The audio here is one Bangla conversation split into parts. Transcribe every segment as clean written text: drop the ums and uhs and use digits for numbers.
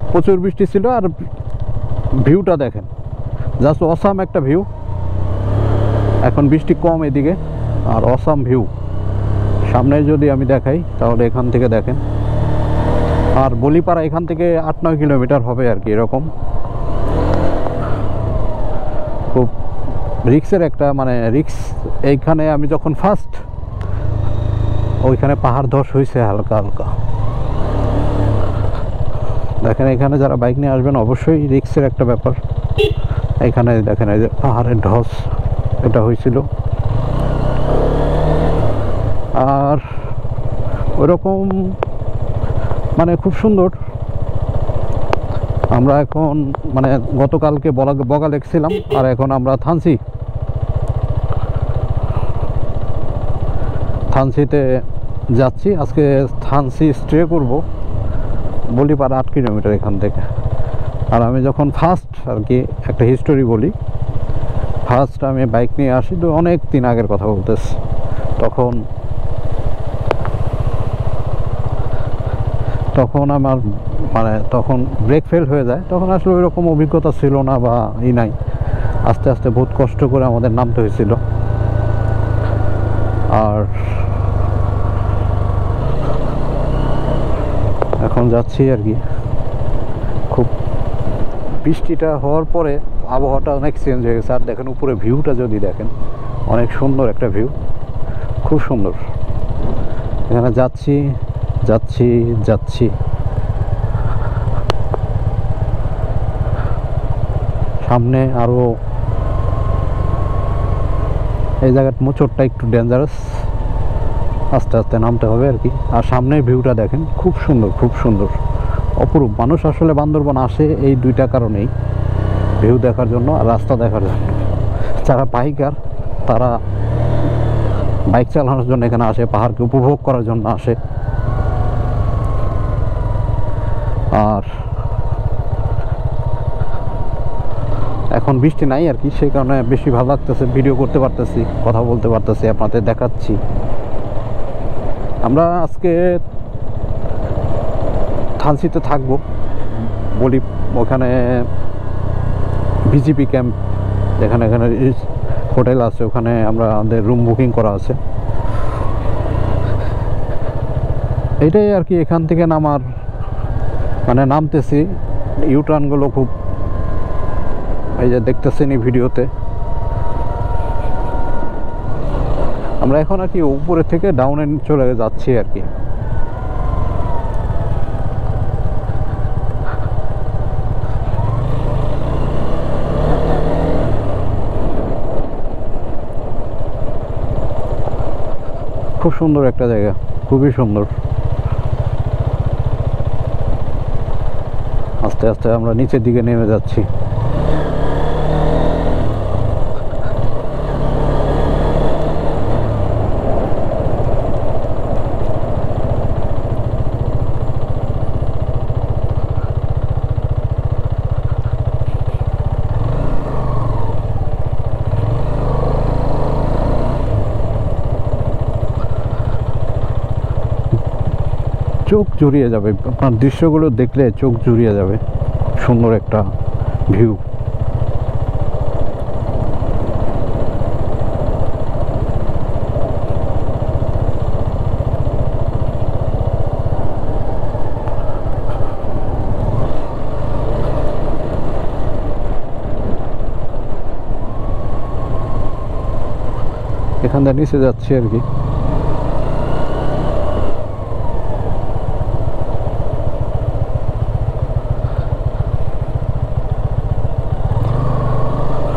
প্রচুর বৃষ্টি ছিল আর ভিউটা দেখেন, জাস্ট অসাম একটা ভিউ। এখন বৃষ্টি কম এদিকে, আর অসাম ভিউ। সামনে যদি আমি দেখাই তাহলে এখান থেকে দেখেন, আর বলিপাড়া এখান থেকে 8-9 কিলোমিটার হবে আর কি, এরকম। খুব রিক্সের একটা, মানে রিক্স। এইখানে আমি যখন ফার্স্ট, ওইখানে পাহাড় ধস হয়েছে হালকা হালকা। দেখেন এখানে যারা বাইক নিয়ে আসবেন অবশ্যই রিক্সের একটা ব্যাপার। এখানে দেখেন এই যে পাহাড়ের ধস, এটা হয়েছিল। আর ওইরকম মানে খুব সুন্দর। আমরা এখন মানে গতকালকে বগা লেগছিলাম, আর এখন আমরা থানসিতে যাচ্ছি। আজকে থানসি স্টে করব, বলিপাড়া 8 কিলোমিটার এখান থেকে। আর আমি যখন ফার্স্ট আর কি একটা হিস্টোরি বলি, ফার্স্ট আমি বাইক নিয়ে আসি তো অনেক দিন আগের কথা বলতেছি। তখন আমার মানে তখন ব্রেক ফেল হয়ে যায়। তখন আসলে ওই রকম অভিজ্ঞতা ছিল না বা নাই। আস্তে আস্তে বহুত কষ্ট করে আমাদের নামতে হয়েছিল। আর এখন যাচ্ছি আর কি। খুব বৃষ্টিটা হওয়ার পরে আবহাওয়াটা অনেক চেঞ্জ হয়ে গেছে। আর দেখেন উপরে ভিউটা যদি দেখেন, অনেক সুন্দর একটা ভিউ, খুব সুন্দর। এখানে যাচ্ছি যাচ্ছি যাচ্ছি সামনে আরো। এই জায়গার মোচড়টা একটু ডেঞ্জারাস, আস্তে আস্তে নামতে হবে আর কি। আর সামনের ভিউটা দেখেন, খুব সুন্দর, খুব সুন্দর, অপরূপ। মানুষ আসলে বান্দরবন আসে এই দুইটা কারণেই, ভিউ দেখার জন্য আর রাস্তা দেখার জন্য। যারা বাইকার তারা বাইক চালানোর জন্য এখানে আসে, পাহাড়কে উপভোগ করার জন্য আসে। আর এখন বৃষ্টি নাই আর কি, সেই কারণে বেশি ভালো লাগতেছে, ভিডিও করতে পারতেছি, কথা বলতে পারতেছি, আপনাদের দেখাচ্ছি। আমরা আজকে থানসিতে থাকবো, বলি ওখানে বিজিপি ক্যাম্প, যেখানে এখানে হোটেল আছে, ওখানে আমাদের রুম বুকিং করা আছে। এইটাই আর কি। এখান থেকে মানে নামতেছি, ইউটার্নগুলো খুব, এই যে দেখতেছেন এই ভিডিওতে। আমরা এখন আর কি উপরে থেকে ডাউনে চলে যাচ্ছি আর কি। খুব সুন্দর একটা জায়গা, খুবই সুন্দর। আস্তে আস্তে আমরা নিচের দিকে নেমে যাচ্ছি। চোখ জুড়িয়ে যাবে, আপনার দৃশ্যগুলো দেখলে চোখ জুড়িয়ে যাবে। সুন্দর একটা ভিউ। এখান থেকে নিচে যাচ্ছি আর কি।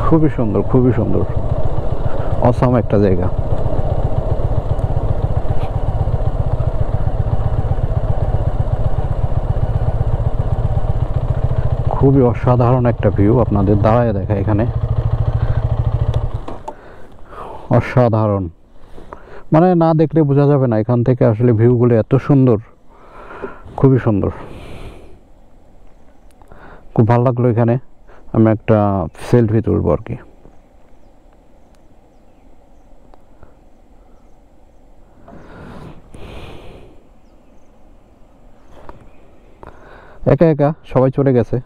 খুবই সুন্দর, খুবই সুন্দর, অসাম একটা জায়গা। খুবই অসাধারণ একটা ভিউ, আপনাদের দাঁড়ায় দেখা এখানে। অসাধারণ, মানে না দেখলে বোঝা যাবে না এখান থেকে আসলে ভিউগুলো এত সুন্দর, খুবই সুন্দর। খুব ভালো লাগলো এখানে। আমি একটা সেলফি তুলবো আর কি। একা একা সবাই চলে গেছে।